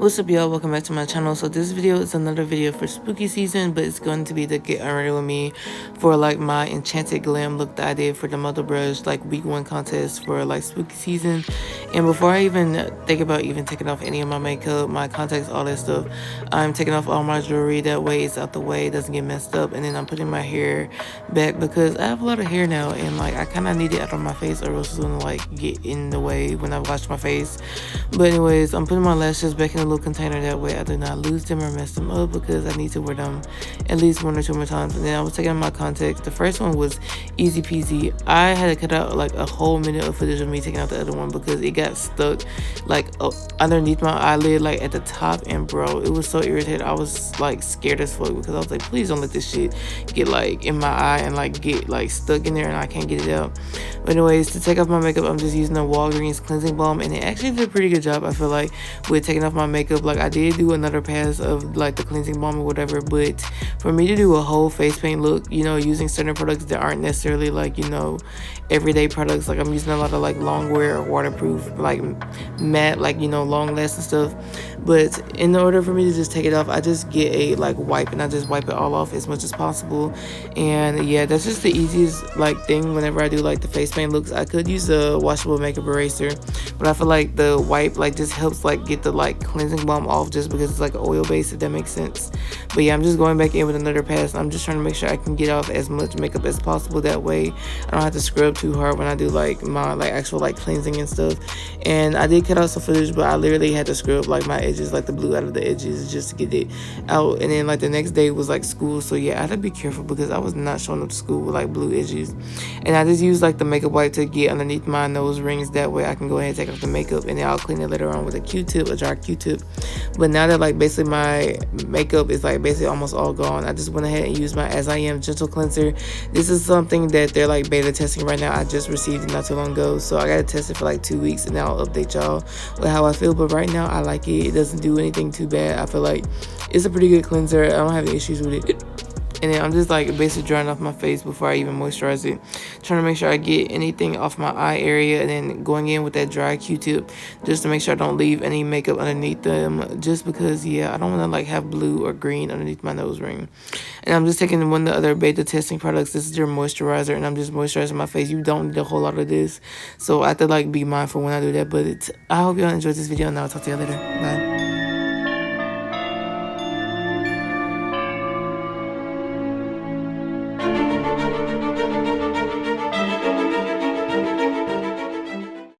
What's up, y'all? Welcome back to my channel. So this video is another video for spooky season, but it's going to be the get unready with me for like my enchanted glam look that I did for the mother brush like week 1 contest for like spooky season. And before I even think about even taking off any of my makeup, my contacts, all that stuff, I'm taking off all my jewelry. That way it's out the way, it doesn't get messed up. And then I'm putting my hair back because I have a lot of hair now, and like I kind of need it out of my face, or else it's gonna like get in the way when I wash my face. But anyways, I'm putting my lashes back in a little container, that way I do not lose them or mess them up, because I need to wear them at least 1 or 2 more times. And then I was taking out my contacts. The first one was easy peasy. I had to cut out like a whole minute of footage of me taking out the other one because it got stuck like underneath my eyelid, like at the top, and bro, it was so irritated. I was like scared as fuck because I was like, please don't let this shit get like in my eye and like get like stuck in there and I can't get it out. But anyways, to take off my makeup, I'm just using the Walgreens cleansing balm, and it actually did a pretty good job, I feel like, with taking off my makeup. Like I did do another pass of like the cleansing balm or whatever, but for me to do a whole face paint look, you know, using certain products that aren't necessarily like, you know, everyday products, like I'm using a lot of like long wear or waterproof, like matte, like, you know, long lasting stuff. But in order for me to just take it off, I just get a like wipe and I just wipe it all off as much as possible. And yeah, that's just the easiest like thing whenever I do like the face paint looks. I could use a washable makeup eraser, but I feel like the wipe like just helps like get the like cleansing balm off, just because it's like oil based, if that makes sense. But yeah, I'm just going back in with another pass, and I'm just trying to make sure I can get off as much makeup as possible. That way I don't have to scrub too hard when I do like my like actual like cleansing and stuff. And I did cut out some footage, but I literally had to scrub like my edges, like the blue out of the edges, just to get it out. And then like the next day was like school, so yeah, I had to be careful because I was not showing up to school with like blue edges. And I just used like the makeup wipe to get underneath my nose rings, that way I can go ahead and take off the makeup, and then I'll clean it later on with a q-tip, a dry q-tip. But now that like basically my makeup is like basically almost all gone, I just went ahead and used my As I Am gentle cleanser. This is something that they're like beta testing right now. I just received it not too long ago, so I gotta test it for like 2 weeks, and then I'll update y'all with how I feel. But right now I like it. It doesn't do anything too bad. I feel like it's a pretty good cleanser. I don't have any issues with it. And then I'm just like basically drying off my face before I even moisturize it, trying to make sure I get anything off my eye area, and then going in with that dry q-tip just to make sure I don't leave any makeup underneath them, just because yeah, I don't want to like have blue or green underneath my nose ring. And I'm just taking one of the other beta testing products. This is their moisturizer, and I'm just moisturizing my face. You don't need a whole lot of this, so I have to like be mindful when I do that. But I hope y'all enjoyed this video, and I'll talk to y'all later. Bye.